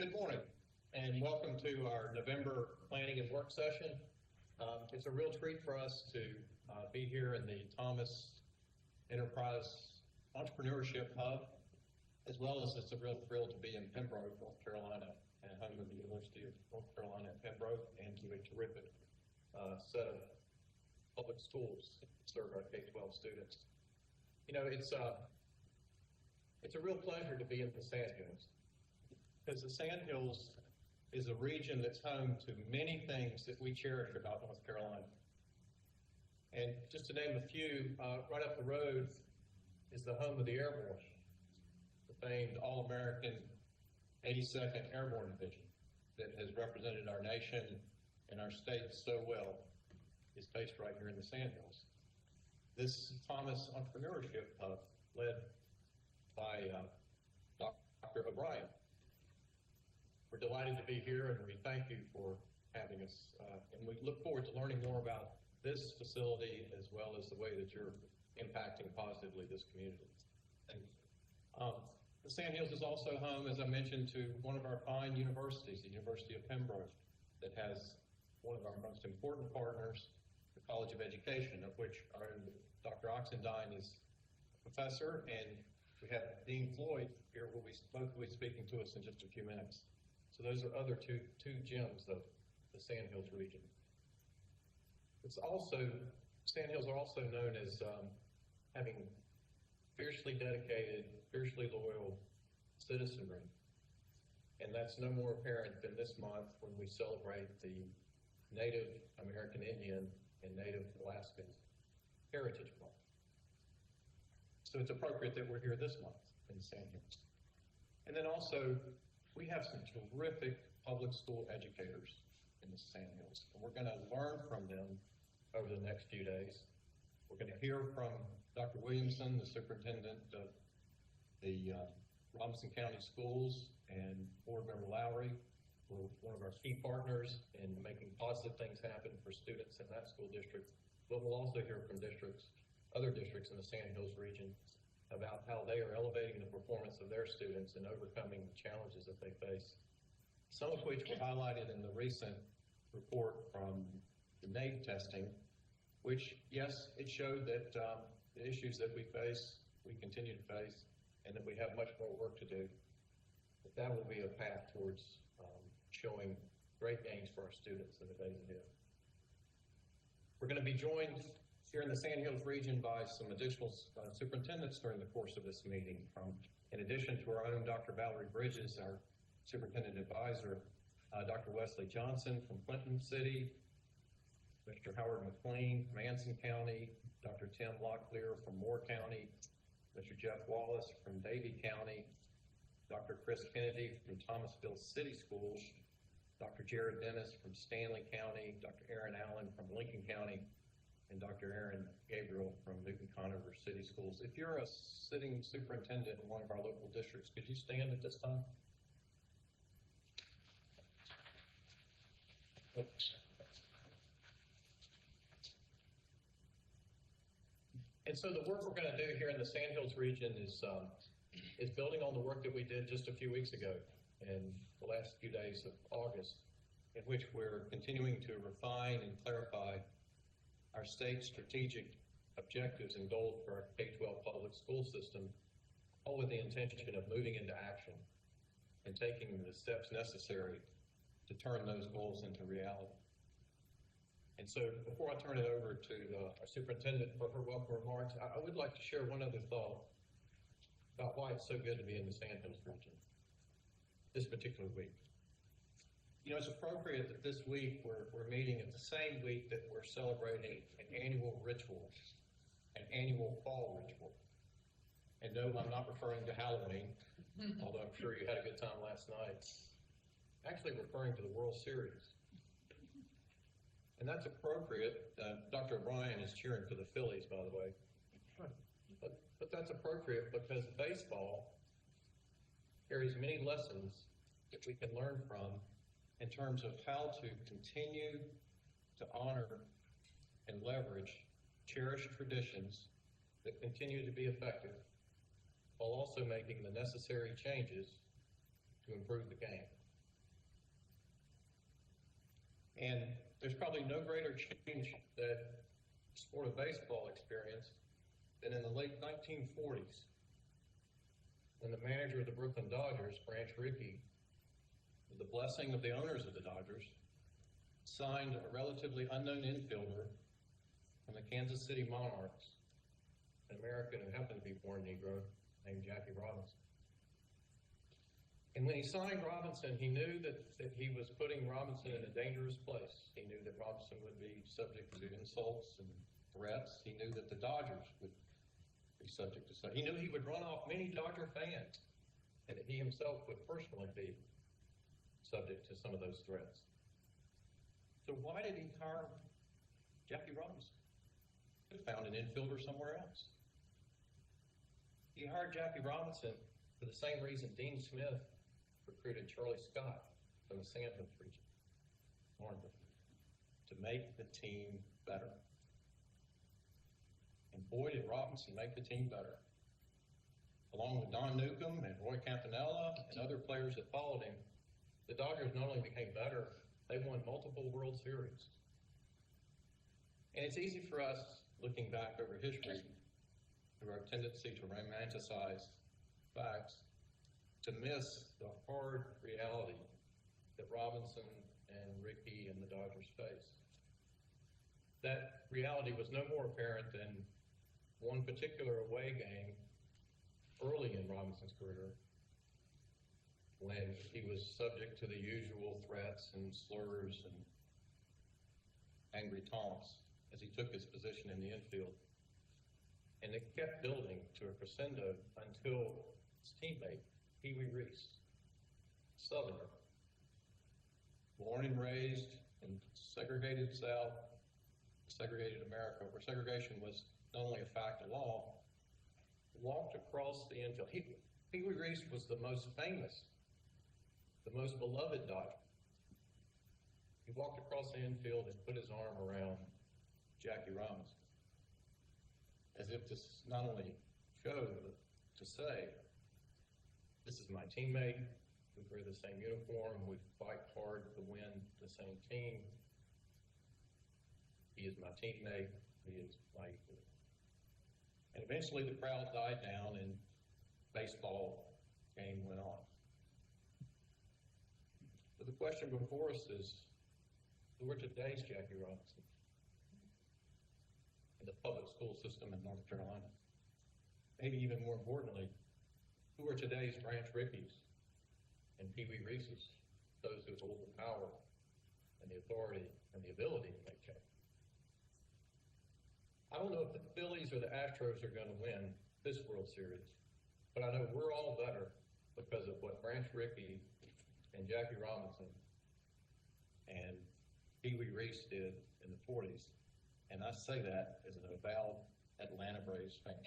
Good morning, and welcome to our November planning and work session. It's a real treat for us to be here in the Thomas Enterprise Entrepreneurship Hub, as well as it's a real thrill to be in Pembroke, North Carolina, and home of the University of North Carolina at Pembroke, and to a terrific set of public schools that serve our K-12 students. You know, it's a real pleasure to be in the Sandhills, because the Sandhills is a region that's home to many things that we cherish about North Carolina. And just to name a few, right up the road is the home of the Airborne, the famed All-American 82nd Airborne Division that has represented our nation and our state so well, is based right here in the Sandhills. This Thomas Entrepreneurship Hub, led by Dr. O'Brien. We're delighted to be here, and we thank you for having us. And we look forward to learning more about this facility as well as the way that you're impacting positively this community. The Sandhills is also home, as I mentioned, to one of our fine universities, the University of Pembroke, that has one of our most important partners, the College of Education, of which our own Dr. Oxendine is a professor, and we have Dean Floyd here who both will be speaking to us in just a few minutes. So those are other two gems of the Sandhills region. Sandhills are also known as having fiercely dedicated, fiercely loyal citizenry. And that's no more apparent than this month when we celebrate the Native American Indian and Native Alaskan Heritage Month. So it's appropriate that we're here this month in the Sandhills. And then also, we have some terrific public school educators in the Sandhills, and we're going to learn from them over the next few days. We're going to hear from Dr. Williamson, the superintendent of the Robinson County Schools, and Board Member Lowry, who are one of our key partners in making positive things happen for students in that school district. But we'll also hear from other districts in the Sandhills region about how they are elevating the performance of their students and overcoming the challenges that they face, some of which were highlighted in the recent report from the NAEP testing, which, yes, it showed that the issues that we face, we continue to face, and that we have much more work to do. But that will be a path towards showing great gains for our students in the days ahead. We're going to be joined here in the Sandhills region by some additional superintendents during the course of this meeting. In addition to our own Dr. Valerie Bridges, our superintendent advisor, Dr. Wesley Johnson from Clinton City, Mr. Howard McLean from Anson County, Dr. Tim Locklear from Moore County, Mr. Jeff Wallace from Davie County, Dr. Chris Kennedy from Thomasville City Schools, Dr. Jared Dennis from Stanley County, Dr. Aaron Allen from Lincoln County, and Dr. Aaron Gabriel from Newton Conover City Schools. If you're a sitting superintendent in one of our local districts, could you stand at this time? Oops. And so the work we're going to do here in the Sandhills region is building on the work that we did just a few weeks ago in the last few days of August, in which we're continuing to refine and clarify our state's strategic objectives and goals for our K-12 public school system, all with the intention of moving into action and taking the steps necessary to turn those goals into reality. And so before I turn it over to our superintendent for her welcome remarks, I would like to share one other thought about why it's so good to be in the Sandhills region this particular week. You know, it's appropriate that this week we're meeting at the same week that we're celebrating an annual ritual, an annual fall ritual. And no, I'm not referring to Halloween, although I'm sure you had a good time last night. Actually referring to the World Series. And that's appropriate. Dr. O'Brien is cheering for the Phillies, by the way. But that's appropriate because baseball carries many lessons that we can learn from in terms of how to continue to honor and leverage cherished traditions that continue to be effective while also making the necessary changes to improve the game. And there's probably no greater change that the sport of baseball experienced than in the late 1940s, when the manager of the Brooklyn Dodgers, Branch Rickey, with the blessing of the owners of the Dodgers, signed a relatively unknown infielder from the Kansas City Monarchs, an American who happened to be born Negro, named Jackie Robinson. And when he signed Robinson, he knew that he was putting Robinson in a dangerous place. He knew that Robinson would be subject to insults and threats. He knew that the Dodgers would be subject to such. He knew he would run off many Dodger fans, and that he himself would personally be subject to some of those threats. So why did he hire Jackie Robinson? He could have found an infielder somewhere else. He hired Jackie Robinson for the same reason Dean Smith recruited Charlie Scott from the Sandhills region, Warrenville, to make the team better. And boy, did Robinson make the team better. Along with Don Newcomb and Roy Campanella and other players that followed him, the Dodgers not only became better, they won multiple World Series. And it's easy for us, looking back over history, through our tendency to romanticize facts, to miss the hard reality that Robinson and Rickey and the Dodgers faced. That reality was no more apparent than one particular away game early in Robinson's career, when he was subject to the usual threats and slurs and angry taunts as he took his position in the infield. And it kept building to a crescendo until his teammate, Pee Wee Reese, Southerner, born and raised in segregated South, segregated America, where segregation was not only a fact of law, walked across the infield. Pee Wee Reese was the most famous, the most beloved Dodger. He walked across the infield and put his arm around Jackie Robinson, as if to not only show, but to say, this is my teammate, we wear the same uniform, we fight hard to win the same team. He is my teammate, he is my equal. And eventually the crowd died down and baseball game went on. But the question before us is, who are today's Jackie Robinson in the public school system in North Carolina? Maybe even more importantly, who are today's Branch Rickeys and Pee Wee Reeses, those who hold the power and the authority and the ability to make change? I don't know if the Phillies or the Astros are going to win this World Series, but I know we're all better because of what Branch Rickey and Jackie Robinson and Pee Wee Reese did in the 40s. And I say that as an avowed Atlanta Braves fan.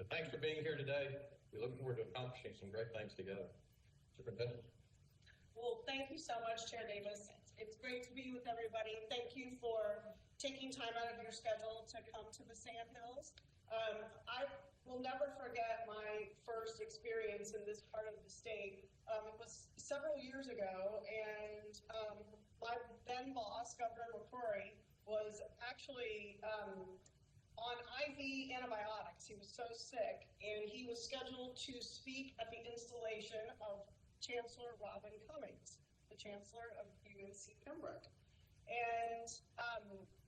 But thanks for being here today. We look forward to accomplishing some great things together. Superintendent. Well, thank you so much, Chair Davis. It's great to be with everybody. Thank you for taking time out of your schedule to come to the Sandhills. I will never forget my first experience in this part of the state. It was several years ago, and my then boss, Governor McCrory, was actually on IV antibiotics. He was so sick, and he was scheduled to speak at the installation of Chancellor Robin Cummings, the Chancellor of UNC Pembroke. And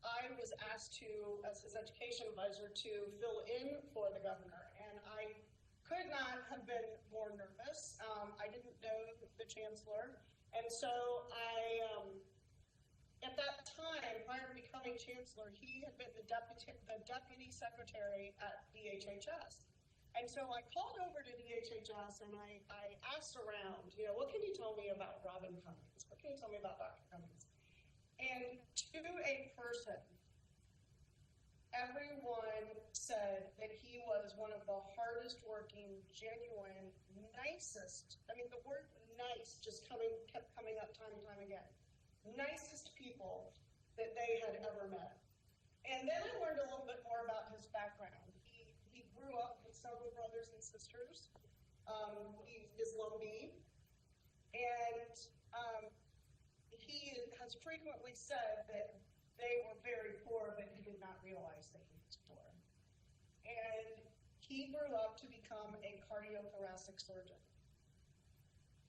I was asked to, as his education advisor, to fill in for the governor. And I could not have been more nervous. I didn't know the chancellor. And so at that time, prior to becoming chancellor, he had been the deputy secretary at DHHS. And so I called over to DHHS and I asked around, what can you tell me about Robin Cummings? What can you tell me about Dr. Cummings? And to a person, everyone said that he was one of the hardest working, genuine, nicest, the word nice just kept coming up time and time again, nicest people that they had ever met. And then I learned a little bit more about his background. He grew up with several brothers and sisters. He is Lumbee. And has frequently said that they were very poor, but he did not realize that he was poor. And he grew up to become a cardiothoracic surgeon.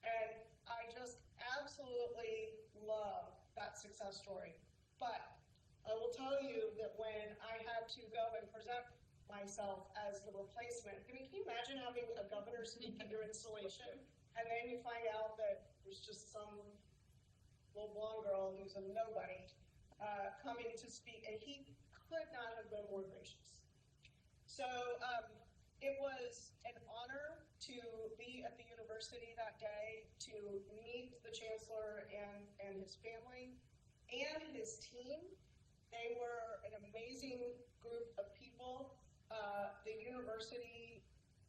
And I just absolutely love that success story. But I will tell you that when I had to go and present myself as the replacement, I mean, can you imagine having a governor speak at your installation, and then you find out that there's just some little blonde girl who's a nobody coming to speak, and he could not have been more gracious. So it was an honor to be at the university that day, to meet the chancellor and his family and his team. They were an amazing group of people. The university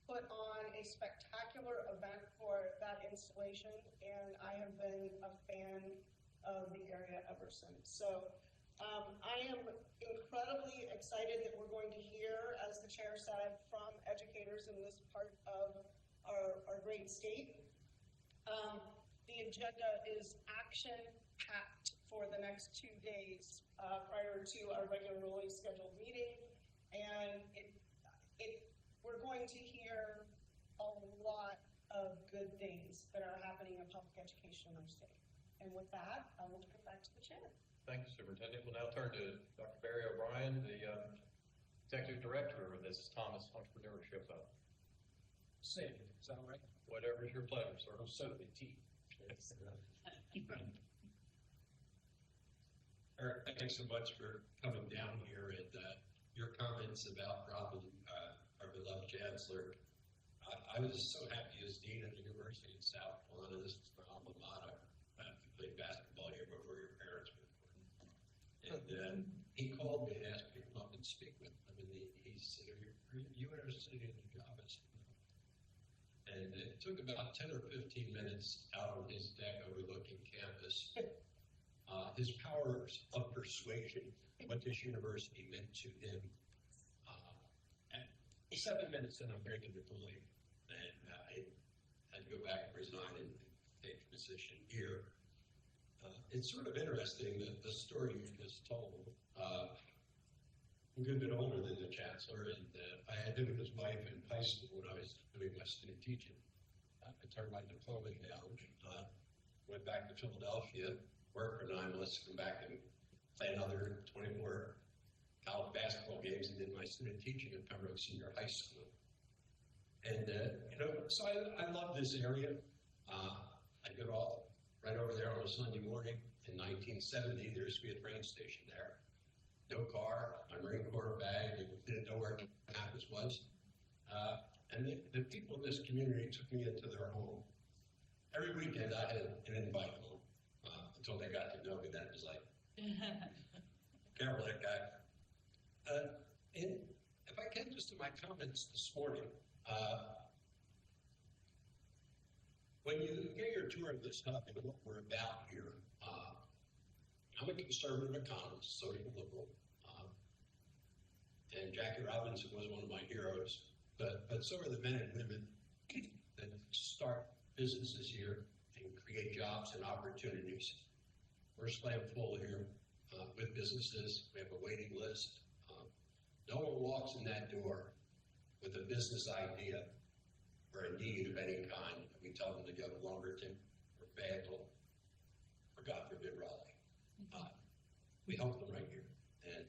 put on a spectacular event for that installation, and I have been a fan of the area ever since. So I am incredibly excited that we're going to hear, as the chair said, from educators in this part of our great state. The agenda is action-packed for the next 2 days prior to our regularly scheduled meeting, and we're going to hear a lot of good things that are happening in public education in our state. And with that, I will turn it back to the chair. Thank you, Superintendent. We'll now turn to Dr. Barry O'Brien, the Executive Director of this Thomas Entrepreneurship Hub. Say it, is that all right? Whatever is your pleasure, sir. So the tea. Eric, thanks so much for coming down here, and your comments about Robin, our beloved chancellor. I was so happy as dean of the University of South Carolina. This was my alma mater. I played basketball here before your parents were born. And he called me and asked me to come up and speak with him. And he said, are you interested in the job? I said, no. And it took about 10 or 15 minutes out on his deck overlooking campus. His powers of persuasion, what this university meant to him. And 7 minutes in, I'm breaking the belief. And I had to go back and resign and take a position here. It's sort of interesting that the story you just told. I'm a good bit older than the chancellor, and I had him and his wife in high school when I was doing my student teaching. I turned my diploma down, went back to Philadelphia, worked for 9 months, come back and play another 24 college basketball games, and did my student teaching at Pembroke Senior High School. And, so I love this area. I get off right over there on a Sunday morning. In 1970, there used to be a train station there. No car, my Marine Corps bag, didn't know where campus was. And the people in this community took me into their home. Every weekend I had an invite home until they got to know me. Then it was like, careful that guy. And if I can, just in my comments this morning, when you get your tour of this hub and what we're about here, I'm a conservative economist, social liberal, and Jackie Robinson was one of my heroes, but so are the men and women that start businesses here and create jobs and opportunities. We're slam full here with businesses. We have a waiting list. No one walks in that door with a business idea or a need of any kind. We tell them to go to Lumberton or Fayetteville or, God forbid, Raleigh. We help them right here, and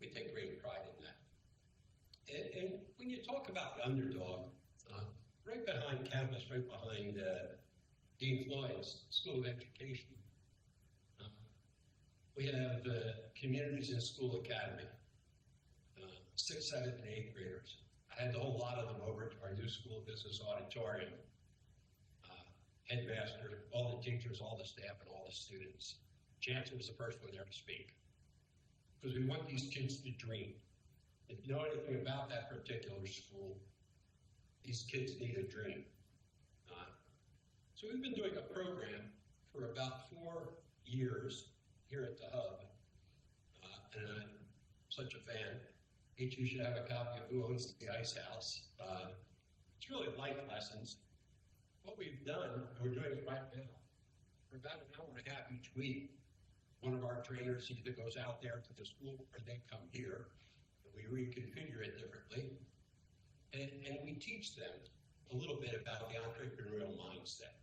we take great pride in that. And when you talk about the underdog, right behind campus, right behind Dean Floyd's School of Education, we have Communities in School Academy, 6th, 7th, and 8th graders. I had the whole lot of them over to our new school business auditorium. Headmaster, all the teachers, all the staff, and all the students. Chancellor was the first one there to speak. Because we want these kids to dream. If you know anything about that particular school, these kids need a dream. So we've been doing a program for about 4 years here at the Hub. And I'm such a fan. Each of you should have a copy of Who Owns the Ice House. It's really life lessons. What we've done, and we're doing it right now, for about an hour and a half each week, one of our trainers either goes out there to the school or they come here. And we reconfigure it differently. And we teach them a little bit about the entrepreneurial mindset.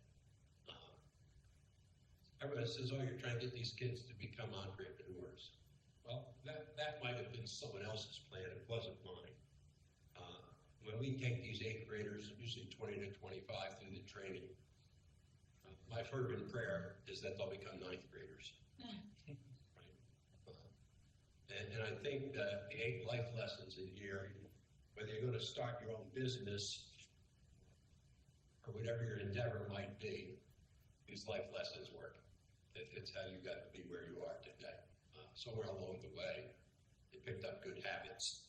Everybody says, oh, you're trying to get these kids to become entrepreneurs. Well, that might have been someone else's plan. It wasn't mine. When we take these 8th graders, usually 20 to 25 through the training, my fervent prayer is that they'll become 9th graders. Right? And I think that the 8 life lessons in here, whether you're going to start your own business or whatever your endeavor might be, these life lessons work. It's how you got to be where you are today. Somewhere along the way, you picked up good habits.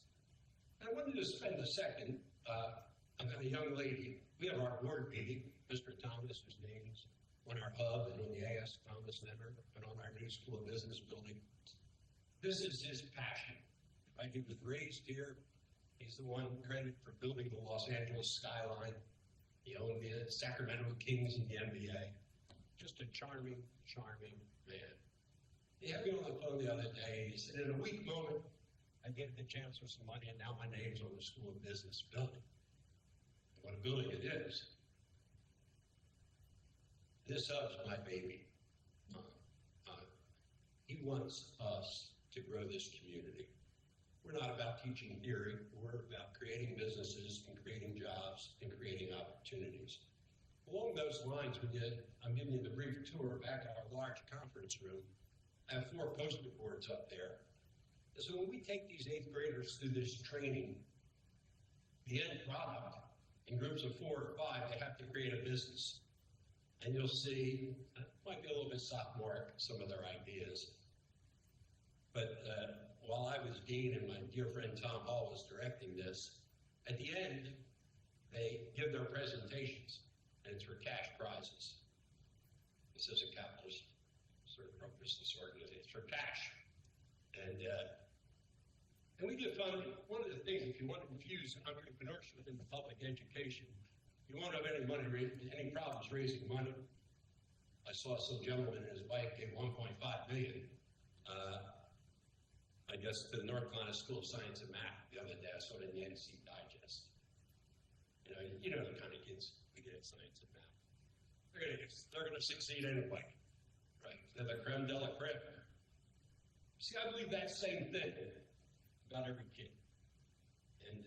I wanted to spend a second on a young lady. We have our board meeting. Mr. Thomas, whose name is on our hub and on the A.S. Thomas Center and on our new School of Business building. This is his passion. Right? He was raised here. He's the one credited for building the Los Angeles skyline. He owned the Sacramento Kings in the NBA. Just a charming, charming man. He had me on the phone the other day. He said, in a weak moment, I gave the chancellor some money, and now my name's on the School of Business building. What a building it is. This hub's my baby. He wants us to grow this community. We're not about teaching theory. We're about creating businesses and creating jobs and creating opportunities. Along those lines, I'm giving you the brief tour back at our large conference room. I have 4 poster boards up there. And so when we take these 8th graders through this training, the end product, in groups of 4 or 5, they have to create a business. And you'll see, it might be a little bit sophomoric, some of their ideas. But while I was dean and my dear friend Tom Hall was directing this, at the end, they give their presentations, and it's for cash prizes. This is a capitalist sort of business organization. It's for cash. And we get funding. One of the things, if you want to infuse entrepreneurship into public education, you won't have any problems raising money. I saw some gentleman in his bike gave $1.5 million. I guess to the North Carolina School of Science and Math the other day. I saw it in the NC Digest. You know the kind of kids we get at science and math. They're going to succeed anyway, right? They're the creme de la creme. See, I believe that same thing about every kid. And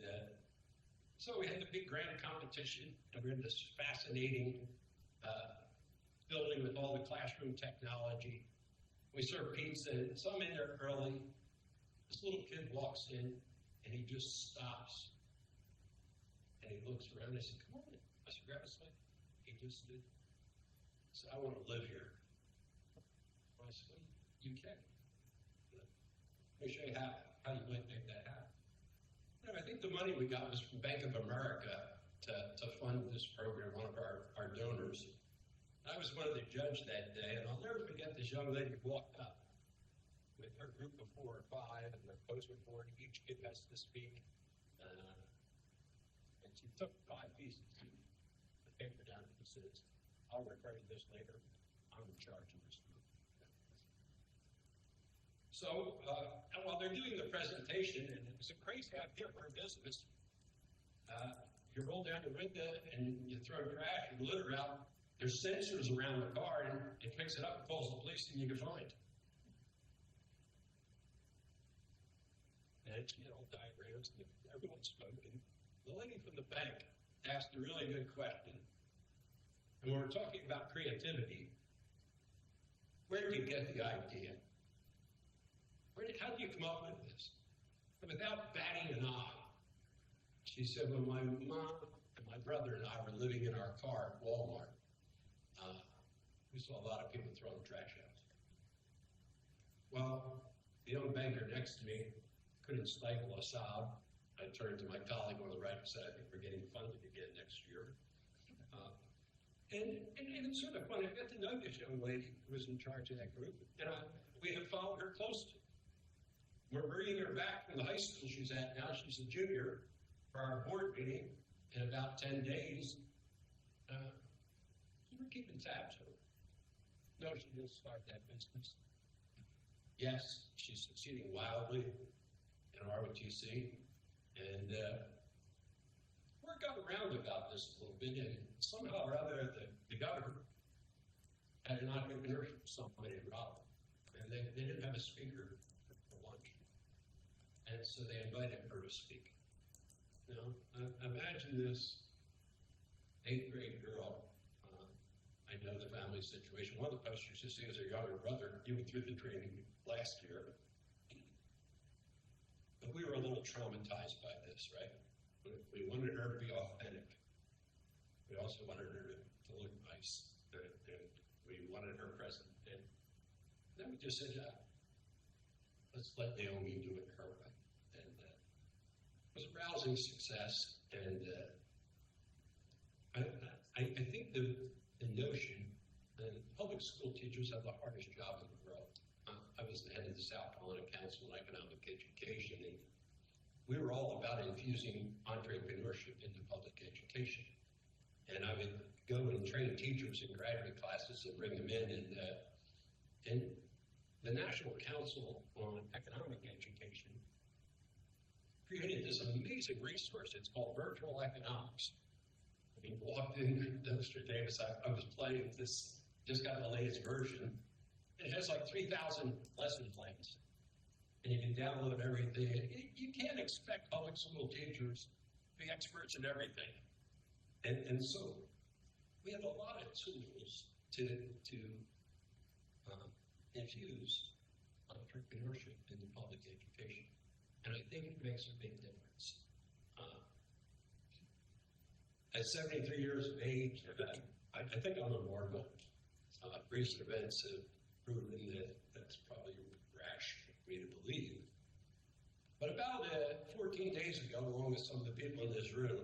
so we had the big grand competition, and we're in this fascinating building with all the classroom technology. We serve pizza, and so I'm in there early. This little kid walks in, and he just stops. And he looks around, and I said, come on in. I said, grab a slide. He just did. He said, I want to live here. I said, well, you can. Let me show you how you might make that happen. I think the money we got was from Bank of America to fund this program, one of our donors. I was one of the judges that day, and I'll never forget this young lady who walked up with her group of 4 or 5 and their poster board. Each kid has to speak. And she took 5 pieces, the paper down, and says, I'll refer to this later. I'm in charge of this group. So, and while they're doing the presentation, and it's a crazy idea for a business, you roll down the window and you throw trash and litter out. There's sensors around the car, and it picks it up and calls the police, and you can find. And it's, diagrams, and everyone's spoken. The lady from the bank asked a really good question. And when we're talking about creativity, where did you get the idea? How did you come up with this? And without batting an eye, she said, when my mom and my brother and I were living in our car at Walmart, we saw a lot of people throwing trash out. Well, the young banker next to me couldn't stifle a sob. I turned to my colleague on the right and said, I think we're getting funded again next year. And it's sort of funny. I got to know this young lady who was in charge of that group, and we have followed her closely. We're bringing her back from the high school she's at now. She's a junior for our board meeting in about 10 days. We're keeping tabs on her. No, she didn't start that business. yes, she's succeeding wildly in ROTC, and word got around about this a little bit, and somehow or other, the governor had an entrepreneurship summit in Raleigh, and they didn't have a speaker for lunch, and so they invited her to speak. Now, imagine this 8th grade girl. I know the family situation. One of the posters you see is her younger brother. He went through the training last year. But we were a little traumatized by this, right? We wanted her to be authentic. We also wanted her to look nice. And we wanted her present. And then we just said, let's let Naomi do it her way. And it was a rousing success. And I think the notion that public school teachers have the hardest job in the world. I was the head of the South Carolina Council on Economic Education, and we were all about infusing entrepreneurship into public education. And I would go and train teachers in graduate classes and bring them in, and the National Council on Economic Education created this amazing resource. It's called Virtual Economics. He walked in, Mr. Davis, I was playing with this, just got the latest version. It has like 3,000 lesson plans. And you can download everything. You can't expect public school teachers to be experts in everything. And so we have a lot of tools to infuse entrepreneurship into public education. And I think it makes a big difference. At 73 years of age, I think I'm immortal. Recent events have proven that that's probably rash for me to believe. But about 14 days ago, along with some of the people in this room,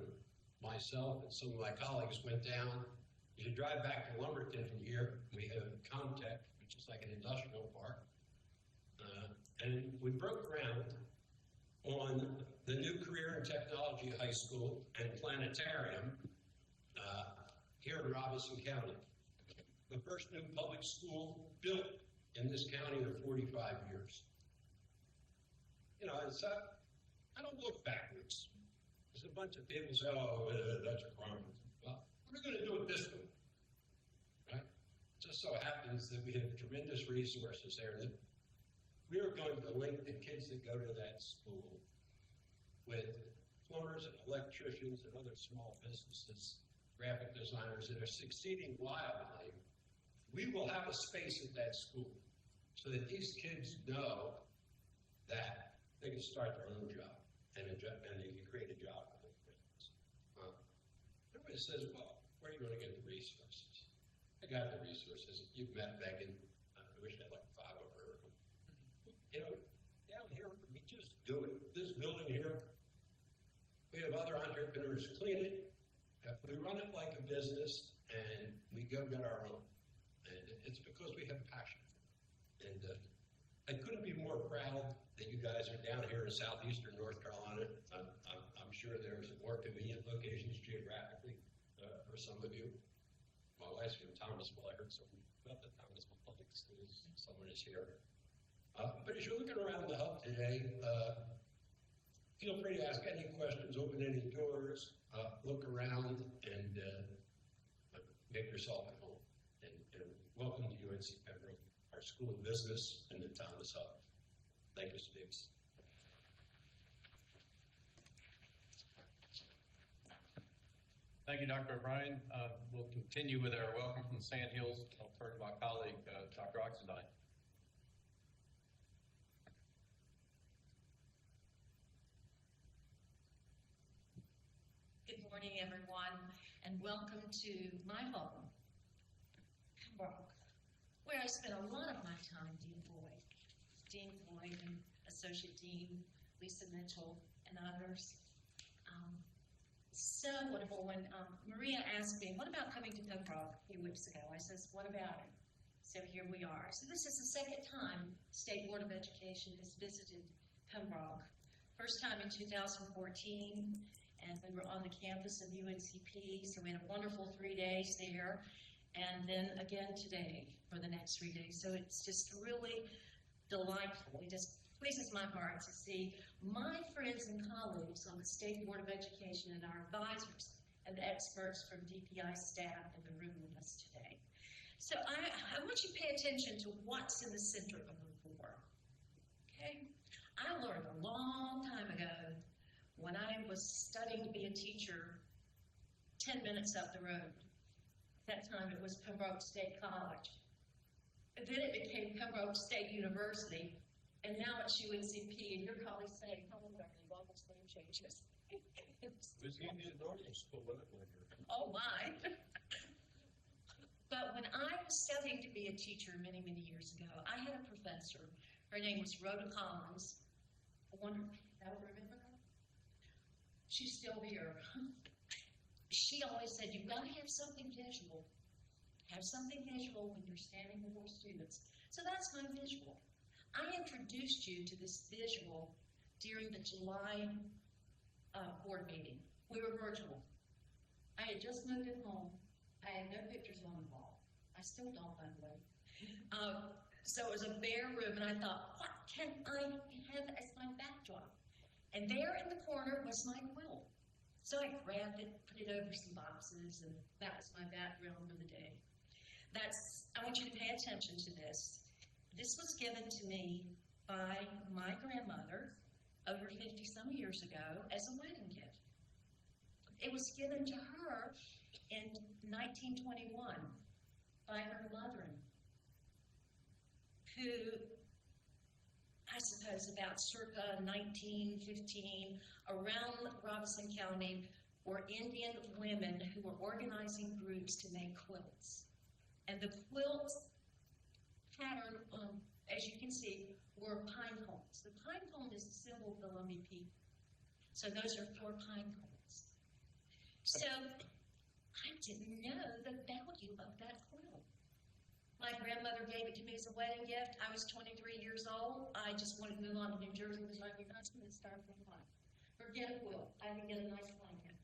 myself and some of my colleagues went down. You drive back to Lumberton from here, we have Comtech, which is like an industrial park. And we broke ground on the new Career and Technology High School and Planetarium here in Robeson County. The first new public school built in this county in 45 years. You know, I don't look backwards. There's a bunch of people say, oh, that's a crime. Well, we're going to do it this way, right? It just so happens that we have tremendous resources there. That we are going to link the kids that go to that school with plumbers and electricians and other small businesses, graphic designers that are succeeding wildly. We will have a space at that school so that these kids know that they can start their own job and they can create a job for their friends. Everybody says, well, where are you going to get the resources? I got the resources. You've met Megan. I wish I had like 5 of her. You know, down here, we just do it. This building here, we have other entrepreneurs clean it. We run it like a business, and we go get our own. And it's because we have passion. And I couldn't be more proud that you guys are down here in southeastern North Carolina. I'm sure there's more convenient locations geographically for some of you. My wife's from Thomasville. I heard something about the Thomasville Public Schools. Someone is here. But as you're looking around the hub today, feel free to ask any questions, open any doors, look around, and make yourself at home. And welcome to UNC Pembroke, our School of Business in the Thomas Hub. Thank you, Steve. Thank you, Dr. O'Brien. We'll continue with our welcome from the Sand Hills. I'll turn to my colleague, Dr. Oxendine. Good morning, everyone, and welcome to my home, Pembroke, where I spent a lot of my time, Dean Floyd and Associate Dean Lisa Mitchell and others. So wonderful. When Maria asked me, what about coming to Pembroke a few weeks ago? I says, what about it? So here we are. So this is the second time State Board of Education has visited Pembroke. First time in 2014. And we were on the campus of UNCP, so we had a wonderful 3 days there, and then again today for the next 3 days. So it's just really delightful. It just pleases my heart to see my friends and colleagues on the State Board of Education and our advisors and experts from DPI staff in the room with us today. So I want you to pay attention to what's in the center of the four. Okay? I learned a long time ago when I was studying to be a teacher 10 minutes up the road. At that time it was Pembroke State College. And then it became Pembroke State University, and now it's UNCP, and you're probably saying, how long are they? All those name changes. Was the Indian Northern School, wasn't it? Oh my. But when I was studying to be a teacher many, many years ago, I had a professor. Her name was Rhoda Collins. I wonder if you remember her? She's still here. She always said, you've got to have something visual. Have something visual when you're standing before students. So that's my visual. I introduced you to this visual during the July board meeting. We were virtual. I had just moved at home. I had no pictures on the wall. I still don't, by the way. So it was a bare room, and I thought, what can I have as my backdrop? And there in the corner was my quilt. So I grabbed it, put it over some boxes, and that was my background for the day. I want you to pay attention to this. This was given to me by my grandmother over 50-some years ago as a wedding gift. It was given to her in 1921 by her mother, who, I suppose about circa 1915, around Robeson County, were Indian women who were organizing groups to make quilts. And the quilt pattern, as you can see, were pine cones. The pine cone is a symbol of the Lumbee people. So those are 4 pine cones. So I didn't know the value of that quilt. My grandmother gave it to me as a wedding gift. I was 23 years old. I just wanted to move on to New Jersey with my new husband and start from life. Forget a quilt. I can get a nice blanket.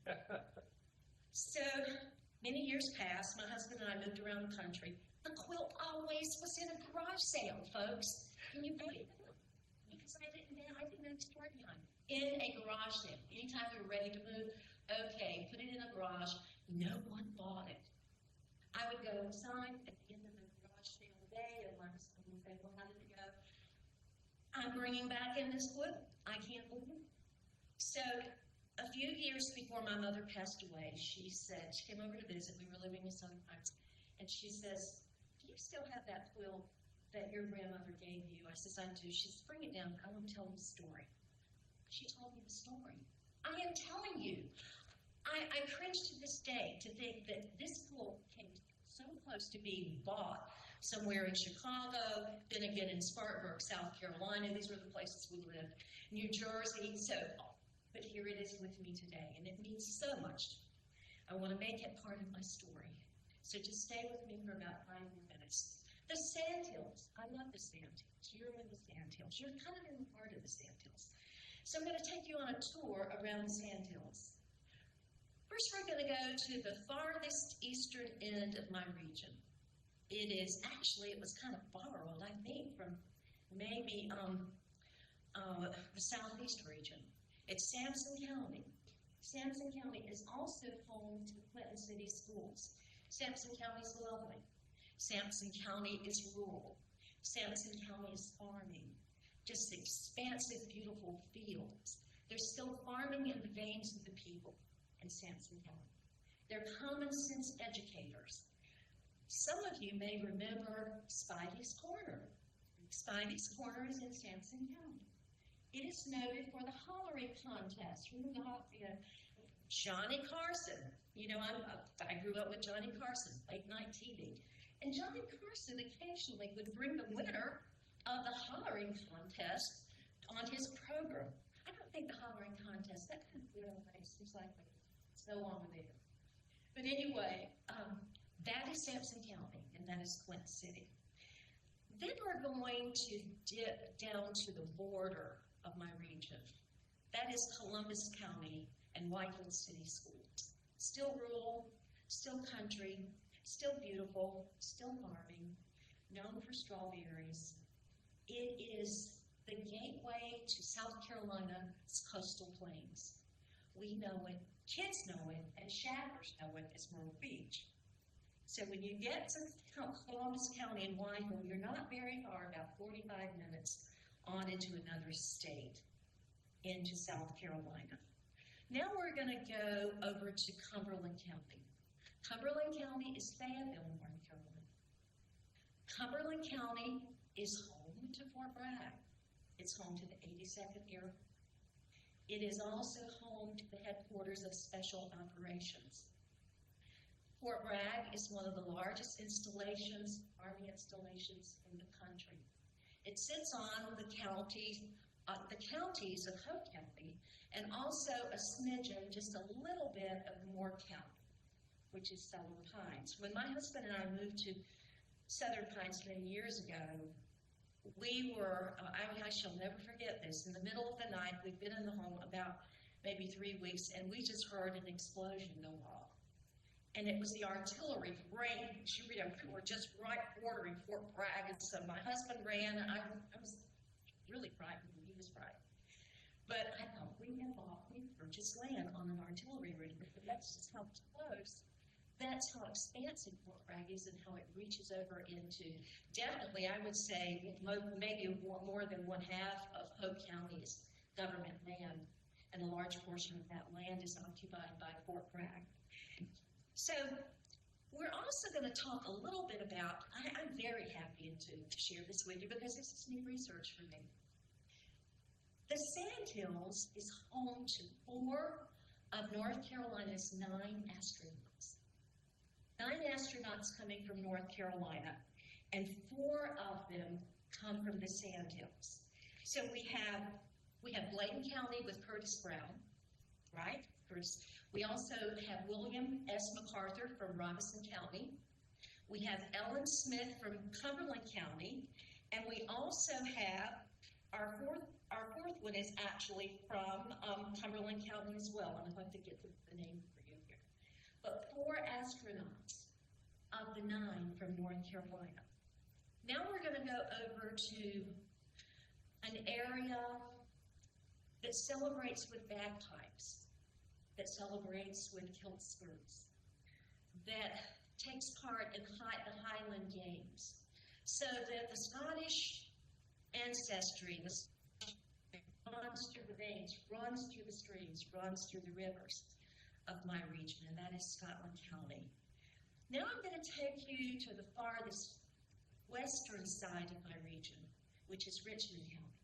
So many years passed. My husband and I moved around the country. The quilt always was in a garage sale, folks. Can you believe it? Because I didn't know the story behind it. In a garage sale. Anytime we were ready to move, okay, put it in a garage. No one bought it. I would go inside at the end of the garage sale day, and my husband would say, well, how did it go? I'm bringing back in this quilt. I can't believe it. So a few years before my mother passed away, she came over to visit. We were living in Southern Heights. And she says, do you still have that quilt that your grandmother gave you? I says, I do. She says, bring it down. I want to tell you the story. She told me the story. I am telling you. I cringe to this day to think that this quilt came so close to being bought somewhere in Chicago, then again in Spartanburg, South Carolina. These were the places we lived. New Jersey. But here it is with me today, and it means so much. I want to make it part of my story. So just stay with me for about 5 more minutes. The Sandhills. I love the Sandhills. You're in the Sandhills. You're kind of in the heart of the Sandhills. So I'm going to take you on a tour around the Sandhills. First, we're going to go to the farthest eastern end of my region. It was kind of borrowed, I think, from maybe the southeast region. It's Sampson County. Sampson County is also home to the Clinton City Schools. Sampson County is lovely. Sampson County is rural. Sampson County is farming. Just expansive, beautiful fields. There's still farming in the veins of the people in Sampson County. They're common sense educators. Some of you may remember Spivey's Corner. Spivey's Corner is in Sampson County. It is noted for the hollering contest. Remember Johnny Carson. I grew up with Johnny Carson, late night TV. And Johnny Carson occasionally would bring the winner of the hollering contest on his program. I don't think the hollering contest, that kind of weird on my face, seems like it's no longer there. But anyway, that is Sampson County, and that is Clinton City. Then we're going to dip down to the border of my region. That is Columbus County and Whitefield City Schools. Still rural, still country, still beautiful, still farming, known for strawberries. It is the gateway to South Carolina's coastal plains. We know it, kids know it, and shackers know it as Myrtle Beach. So when you get to Columbus County and Wineville, you're not very far, about 45 minutes on into another state, into South Carolina. Now we're going to go over to Cumberland County. Cumberland County is Fayetteville, North Carolina. Cumberland County is home to Fort Bragg. It's home to the 82nd Air. It is also home to the headquarters of Special Operations. Fort Bragg is one of the largest installations, Army installations in the country. It sits on the counties of Hope County, and also a smidgen, just a little bit of Moore County, which is Southern Pines. When my husband and I moved to Southern Pines many years ago, we were, I shall never forget this, in the middle of the night, we'd been in the home about maybe 3 weeks, and we just heard an explosion go off. And it was the artillery range. We were just right bordering Fort Bragg, and so my husband ran, and I was really frightened, and he was frightened. But I thought, we purchased land on an artillery range, but that's just how close. That's how expansive Fort Bragg is and how it reaches over into, definitely, I would say, maybe more than one half of Hope County's government land, and a large portion of that land is occupied by Fort Bragg. So, we're also going to talk a little bit about, I'm very happy to share this with you because this is new research for me. The Sandhills is home to 4 of North Carolina's 9 astronauts. 9 astronauts coming from North Carolina, and 4 of them come from the Sandhills. So we have Bladen County with Curtis Brown, right? We also have William S. MacArthur from Robinson County. We have Ellen Smith from Cumberland County, and we also have our fourth one is actually from Cumberland County as well, and I'll have to get the name for you here. But 4 astronauts of the 9 from North Carolina. Now we're going to go over to an area that celebrates with bagpipes, that celebrates with kilt skirts, that takes part in the Highland Games, so that the Scottish ancestry runs through the veins, runs through the streams, runs through the rivers of my region, and that is Scotland County. Now I'm going to take you to the farthest western side of my region, which is Richmond County.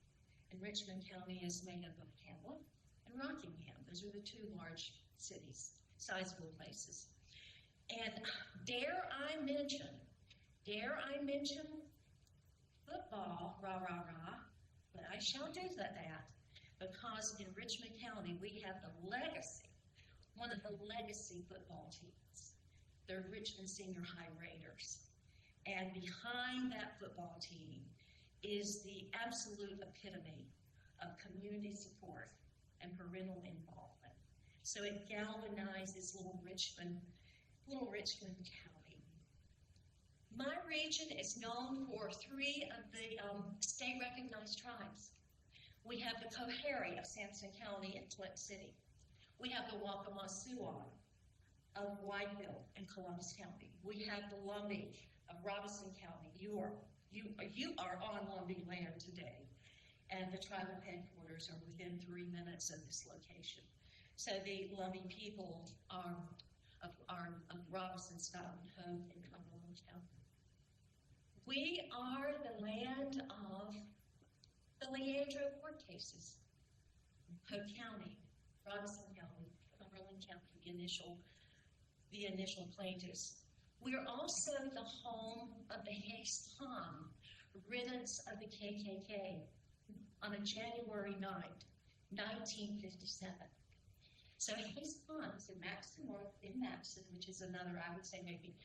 And Richmond County is made up of Hamlet and Rockingham. Those are the 2 large cities, sizable places. And dare I mention football, rah, rah, rah, but I shall do that because in Richmond County we have one of the legacy football teams. They're Richmond Senior High Raiders. And behind that football team is the absolute epitome of community support and parental involvement. So it galvanizes little Richmond County. My region is known for 3 of the state-recognized tribes. We have the Coharie of Sampson County and Flint City. We have the Waccamaw of Whiteville and Columbus County. We have the Lumbee of Robinson County. You are on Lumbee land today, and the tribal headquarters are within 3 minutes of this location. So the Lumbee people are of Robinson, Scotland, Hope, and Cumberland County. We are the land of the Leandro court cases. Hope County, Robinson County, Cumberland County, the initial plaintiffs. We are also the home of the Hays Pond, riddance of the KKK, on a January 9th, 1957. So Hays Pond is in Maxon, which is another, I would say maybe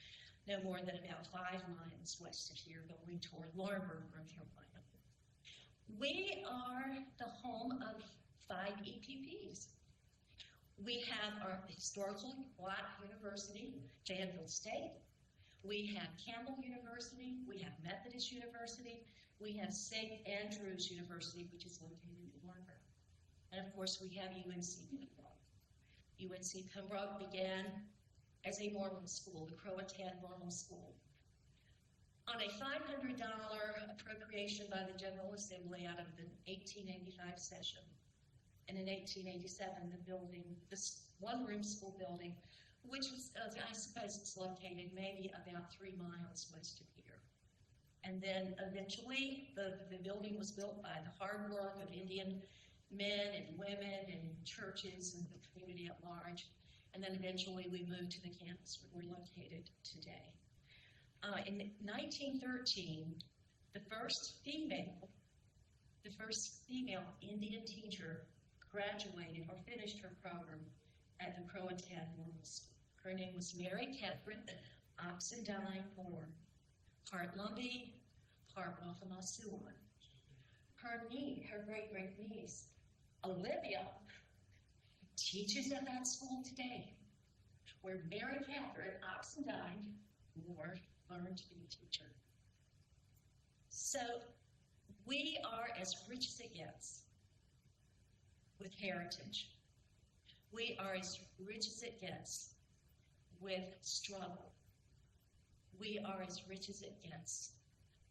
no more than about 5 miles west of here, going toward Laurinburg, North Carolina. We are the home of 5 EPPs. We have our historical Black University, Danville State. We have Campbell University. We have Methodist University. We have St. Andrews University, which is located in Warner. And of course, we have UNC Pembroke. UNC Pembroke began as a normal school, the Croatan Normal School. On a $500 appropriation by the General Assembly out of the 1885 session, and in 1887, the building, this one-room school building, which was, I suppose it's located maybe about 3 miles west of here. And then eventually, the building was built by the hard work of Indian men and women and churches and the community at large. And then eventually we moved to the campus where we're located today. In 1913, the first female Indian teacher graduated or finished her program at the Croatan Normal School. Her name was Mary Catherine Oxendine Moore, part Lumbee, part Waccamaw-Siouan. Her great-great-niece, Olivia, teaches at that school today, where Mary Catherine Oxendine Moore learned to be a teacher. So we are as rich as it gets with heritage. We are as rich as it gets with struggle. We are as rich as it gets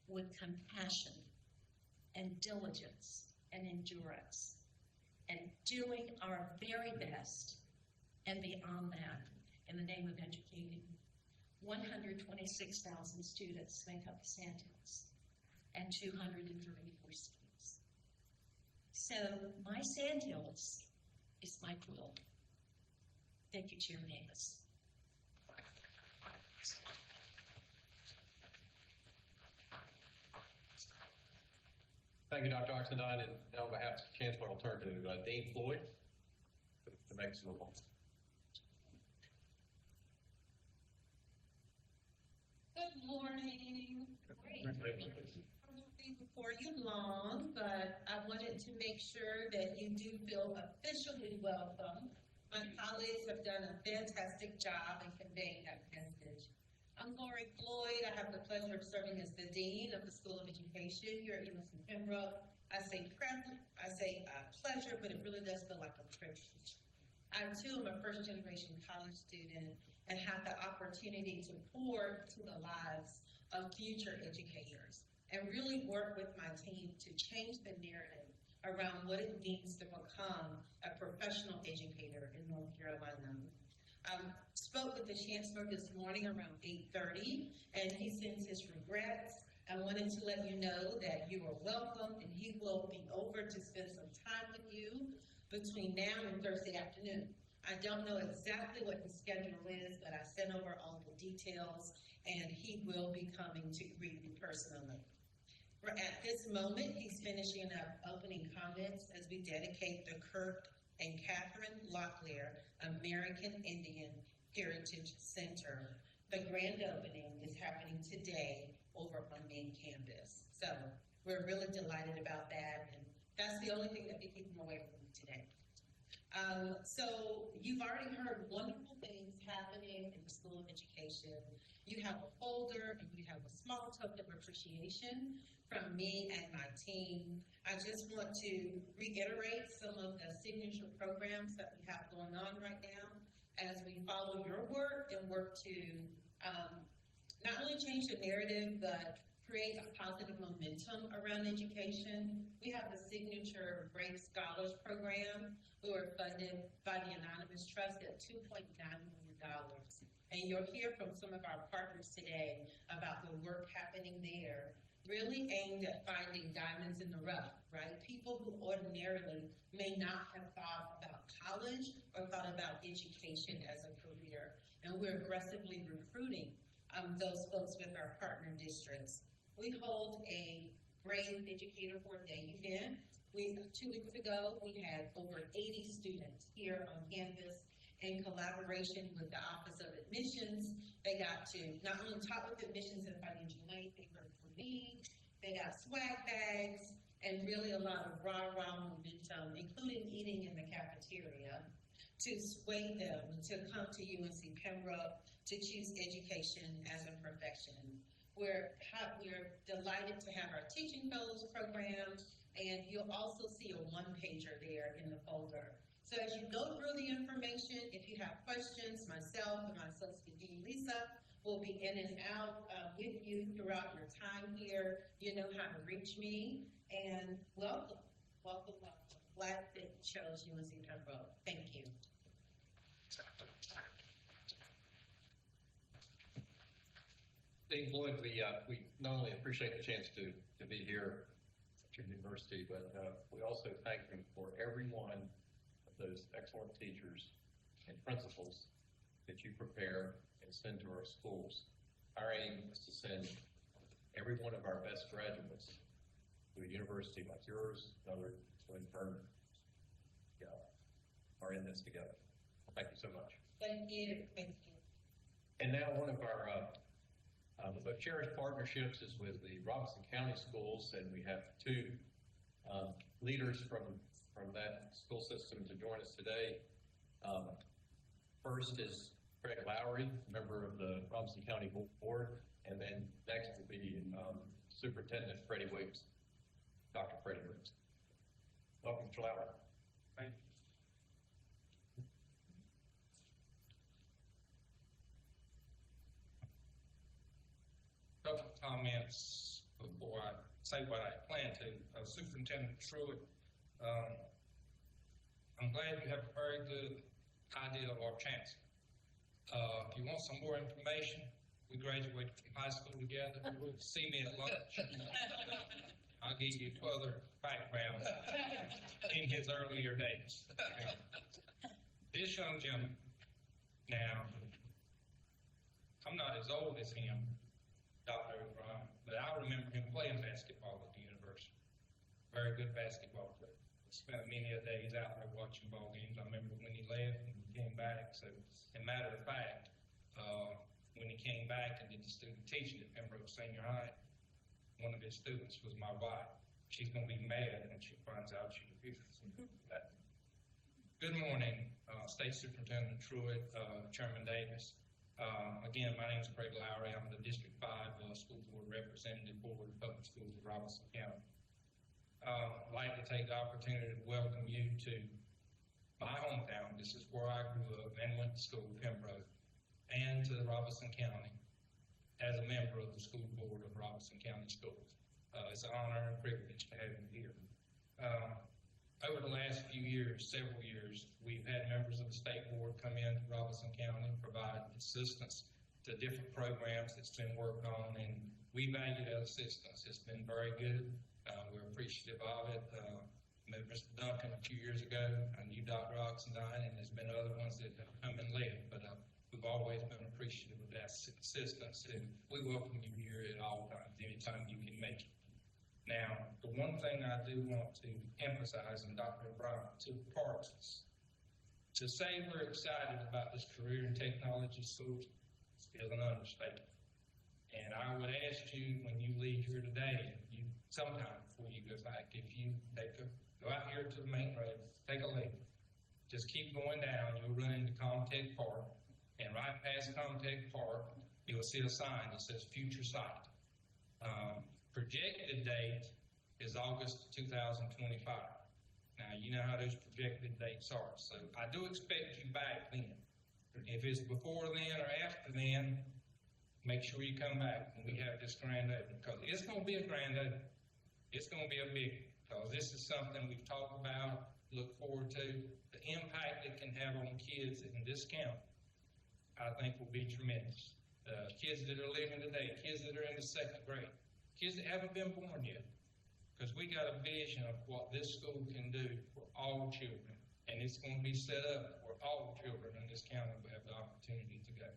with compassion and diligence and endurance and doing our very best and beyond that in the name of educating. 126,000 students make up the Sandhills and 234 schools. So my Sandhills is my quilt. Thank you, Chair Davis. Thank you, Dr. Oxendine, and now on behalf of the Chancellor, I'll turn to Dean Floyd to make some remarks. Good morning. Before you long, but I wanted to make sure that you do feel officially welcome. My colleagues have done a fantastic job in conveying that message. I'm Lori Floyd. I have the pleasure of serving as the Dean of the School of Education here at UNC Pembroke. I say pleasure, but it really does feel like a privilege. I too am a first-generation college student and have the opportunity to pour into the lives of future educators and really work with my team to change the narrative around what it means to become a professional educator in North Carolina. Spoke with the Chancellor this morning around 8:30, and he sends his regrets. I wanted to let you know that you are welcome, and he will be over to spend some time with you between now and Thursday afternoon. I don't know exactly what his schedule is, but I sent over all the details, and he will be coming to greet you personally. At this moment, he's finishing up opening comments as we dedicate the Kirk and Catherine Locklear American Indian Heritage Center. The grand opening is happening today over on main campus. So we're really delighted about that, and that's the only thing that we keep them away from today. So you've already heard wonderful things happening in the School of Education. You have a folder and you have a small token of appreciation from me and my team. I just want to reiterate some of the signature programs that we have going on right now as we follow your work and work to not only change the narrative, but create a positive momentum around education. We have the signature Brave Scholars Program, who are funded by the Anonymous Trust at $2.9 million. And you'll hear from some of our partners today about the work happening there, really aimed at finding diamonds in the rough, right? People who ordinarily may not have thought about college or thought about education as a career. And we're aggressively recruiting those folks with our partner districts. We hold a Brave Educator for a Day event. 2 weeks ago, we had over 80 students here on campus in collaboration with the Office of Admissions. They got to not only talk with admissions and financial aid, they heard from me, they got swag bags, and really a lot of rah-rah momentum, including eating in the cafeteria, to sway them to come to UNC Pembroke to choose education as a profession. We're delighted to have our Teaching Fellows program, and you'll also see a one-pager there in the folder. So as you go through the information, if you have questions, myself and my associate dean, Lisa, will be in and out with you throughout your time here. You know how to reach me, and welcome, welcome, welcome. Glad that you chose UNC Pembroke. Thank you. Dean Floyd, we not only appreciate the chance to be here at your university, but we also thank you for every one of those excellent teachers and principals that you prepare and send to our schools. Our aim is to send every one of our best graduates to a university like yours, another to turn are in this together. Thank you so much. Thank you. Thank you. And now one of our cherished partnerships is with the Robeson County Schools, and we have two leaders from that school system to join us today. First is Craig Lowry, member of the Robeson County Board, and then next will be Superintendent Freddie Williams, Dr. Freddie Williams. Welcome, Mr. Lowry. Thank you. Couple of comments before I say what I plan to. Superintendent Truitt, I'm glad you have a very good idea of our chancellor. If you want some more information, we graduated from high school together. See me at lunch. I'll give you further background in his earlier days. This young gentleman, now, I'm not as old as him, Dr. O'Brien, but I remember him playing basketball at the university. Very good basketball player. Spent many a days out there watching ball games. I remember when he left and he came back. So, as a matter of fact, when he came back and did the student teaching at Pembroke Senior High, one of his students was my wife. She's going to be mad when she finds out she refuses that. Good morning, State Superintendent Truitt, Chairman Davis. Again, my name is Craig Lowry. I'm the District 5 School Board Representative for the Public Schools of Robeson County. I'd like to take the opportunity to welcome you to my hometown. This is where I grew up and went to school, Pembroke, and to the Robeson County as a member of the School Board of Robeson County Schools. It's an honor and privilege to have you here. Over the last few years, several years, we've had members of the state board come in to Robeson County and provide assistance to different programs that's been worked on, and we value that assistance. It's been very good. We're appreciative of it. Met Mr. Duncan a few years ago. I knew Dr. Oxendine, and there's been other ones that have come and left, but we've always been appreciative of that assistance, and we welcome you here at all times, anytime you can make it. Now, the one thing I do want to emphasize, and Dr. O'Brien took part of this, to say we're excited about this career in technology schools is an understatement. And I would ask you, when you leave here today, sometime before you go back, if you go out here to the main road, take a left, just keep going down, you'll run into Comtech Park, and right past Comtech Park, you'll see a sign that says Future Site. Projected date is August 2025. Now, you know how those projected dates are, so I do expect you back then. If it's before then or after then, make sure you come back when we have this grand opening, because it's going to be a grand opening. It's going to be a big, because this is something we've talked about, look forward to. The impact it can have on kids in this county, I think, will be tremendous. Kids that are living today, kids that are in the second grade, kids that haven't been born yet, because we got a vision of what this school can do for all children, and it's going to be set up where all children in this county will have the opportunity to go.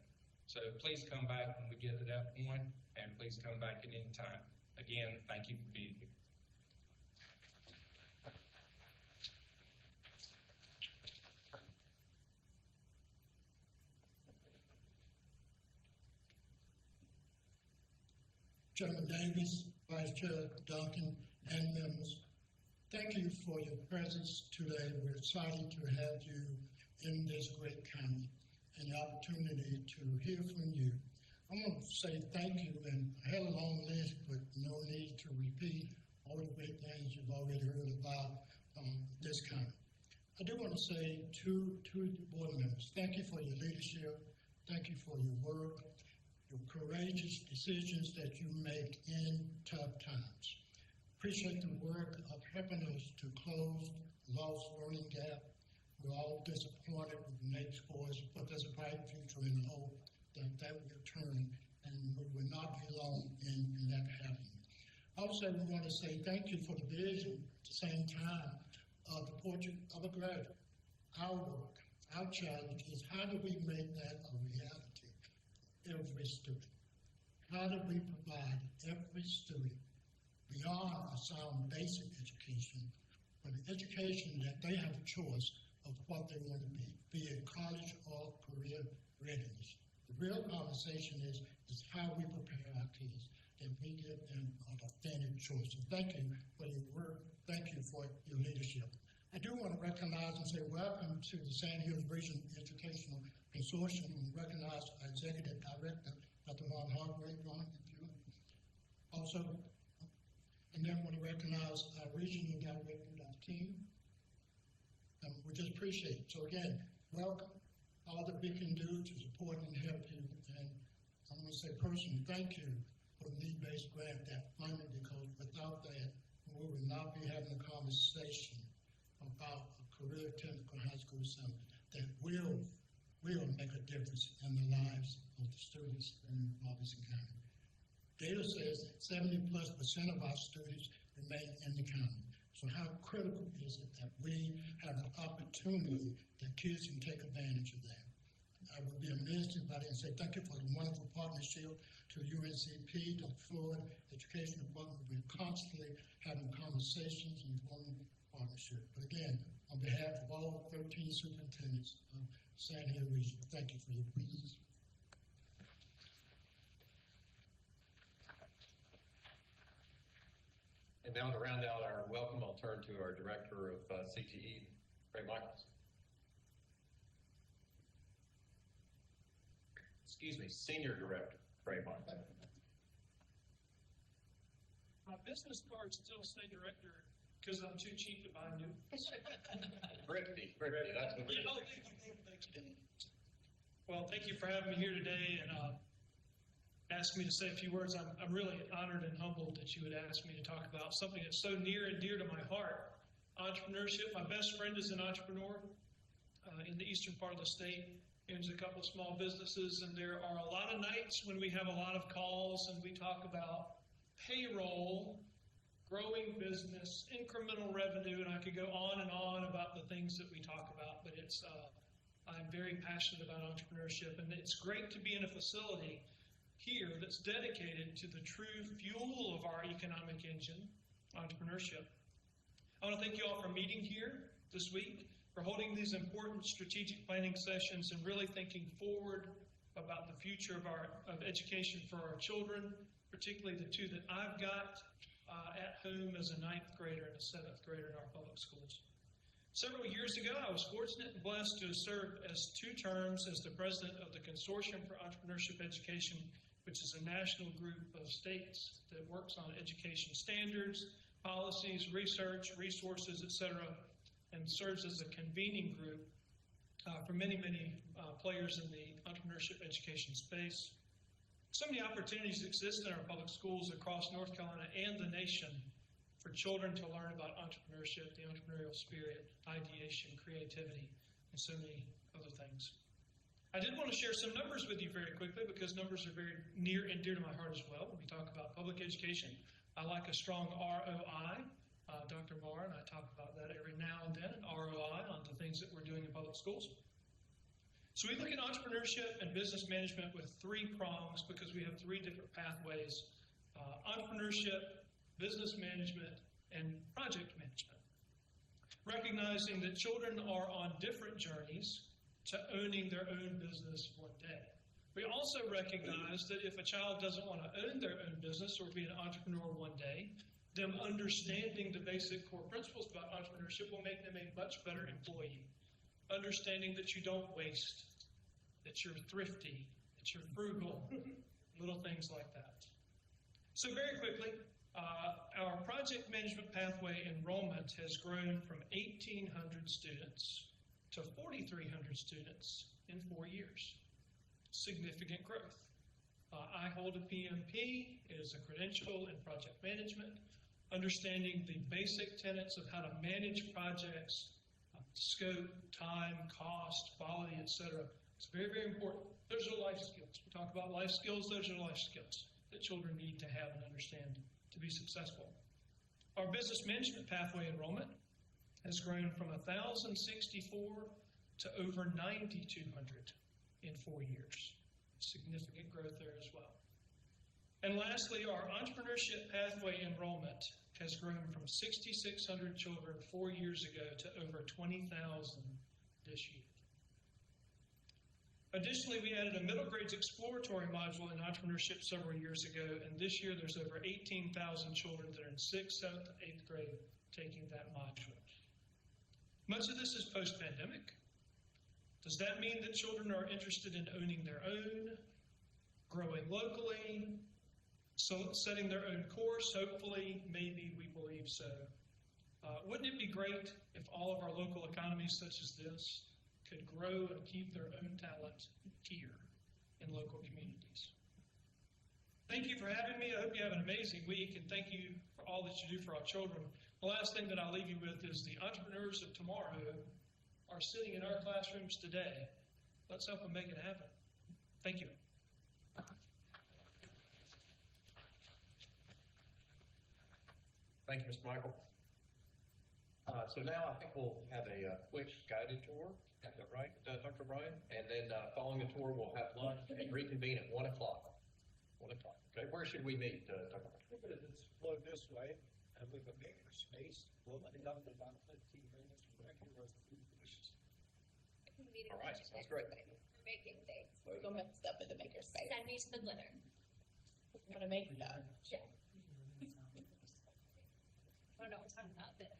So please come back when we get to that point, and please come back at any time. Again, thank you for being here. Chairman Davis, Vice Chair Duncan, and members, thank you for your presence today. We're excited to have you in this great county and the opportunity to hear from you I want to say thank you, and I had a long list, but no need to repeat all the great things you've already heard about this county. I do want to say to the board members, thank you for your leadership, thank you for your work, your courageous decisions that you make in tough times. Appreciate the work of helping us to close the lost learning gap. We're all disappointed with NAEP scores, but there's a bright future and hope that will turn, and we will not be alone in that happening. Also, we want to say thank you for the vision at the same time of the portrait of a graduate. Our work, our challenge is how do we make that a reality? Every student. How do we provide every student beyond a sound basic education, but an education that they have a choice of what they want to be it college or career readiness. The real conversation is how we prepare our kids, that we give them an authentic choice. So thank you for your work. Thank you for your leadership. I do want to recognize and say welcome to the Sand Hills Regional Educational Consortium and recognize our Executive Director, Dr. Ron Hargrave, Ron, if you also, and then want to recognize our Regional Director, Dr. King. We just appreciate it. So again, welcome. All that we can do to support and help you. And I want to say personally, thank you for the need-based grant that funded, because without that, we would not be having a conversation about a career technical high school center that will make a difference in the lives of the students in Robeson County. Data says that 70+% of our students remain in the county. So how critical is it that we have an opportunity that kids can take advantage of that? I would be amiss if I didn't say thank you for the wonderful partnership to UNCP, Dr. Floyd, Education Department. We're constantly having conversations and forming partnership. But again, on behalf of all 13 superintendents of Sand Hill Region, thank you for your presence. And now to round out our welcome, I'll turn to our Director of CTE, Ray Michaels. Excuse me, Senior Director, Ray Michaels. My business cards still say director because I'm too cheap to buy new. Thrifty, that's what it is. Oh, thank you. Well, thank you for having me here today and asking me to say a few words. I'm really honored and humbled that you would ask me to talk about something that's so near and dear to my heart. Entrepreneurship. My best friend is an entrepreneur in the eastern part of the state. He owns a couple of small businesses, and there are a lot of nights when we have a lot of calls and we talk about payroll, growing business, incremental revenue, and I could go on and on about the things that we talk about, but I'm very passionate about entrepreneurship, and it's great to be in a facility here that's dedicated to the true fuel of our economic engine, entrepreneurship. I want to thank you all for meeting here this week, for holding these important strategic planning sessions and really thinking forward about the future of education for our children, particularly the two that I've got at home as a 9th grader and a 7th grader in our public schools. Several years ago, I was fortunate and blessed to have served as 2 terms as the president of the Consortium for Entrepreneurship Education, which is a national group of states that works on education standards, policies, research, resources, etc., and serves as a convening group for many players in the entrepreneurship education space. So many opportunities exist in our public schools across North Carolina and the nation for children to learn about entrepreneurship, the entrepreneurial spirit, ideation, creativity, and so many other things. I did want to share some numbers with you very quickly because numbers are very near and dear to my heart as well when we talk about public education. I like a strong ROI. Dr. Barr and I talk about that every now and then, an ROI on the things that we're doing in public schools. So we look at entrepreneurship and business management with 3 prongs because we have 3 different pathways: entrepreneurship, business management, and project management. Recognizing that children are on different journeys to owning their own business one day. We also recognize that if a child doesn't want to own their own business or be an entrepreneur one day, them understanding the basic core principles about entrepreneurship will make them a much better employee. Understanding that you don't waste, that you're thrifty, that you're frugal, little things like that. So very quickly, our project management pathway enrollment has grown from 1,800 students to 4,300 students in 4 years. Significant growth. I hold a PMP, it is a credential in project management, understanding the basic tenets of how to manage projects, scope, time, cost, quality, etc. It's very, very important. Those are life skills. We talk about life skills, those are life skills that children need to have and understand to be successful. Our business management pathway enrollment has grown from 1,064 to over 9,200 in 4 years. Significant growth there as well. And lastly, our entrepreneurship pathway enrollment has grown from 6,600 children 4 years ago to over 20,000 this year. Additionally, we added a middle grades exploratory module in entrepreneurship several years ago, and this year there's over 18,000 children that are in 6th, 7th, and 8th grade taking that module. Much of this is post-pandemic. Does that mean that children are interested in owning their own, growing locally, so setting their own course? Hopefully, maybe, we believe so. Wouldn't it be great if all of our local economies such as this could grow and keep their own talent here in local communities? Thank you for having me. I hope you have an amazing week, and thank you for all that you do for our children. The last thing that I'll leave you with is the entrepreneurs of tomorrow are sitting in our classrooms today. Let's help them make it happen. Thank you. Thank you, Mr. Michael. So now I think we'll have a quick guided tour. Is that right, Dr. Bryan? And then following the tour, we'll have lunch and reconvene at 1 o'clock. 1 o'clock. Okay, where should we meet, Dr. Bryan? We're gonna just flow this way, and with a bigger space, we'll end up in about 15 minutes, right here where the food is. All right, sounds great. We're making things. We're gonna make stuff in the makerspace. Send me some glitter. We're gonna make stuff. I don't know what I'm talking about, but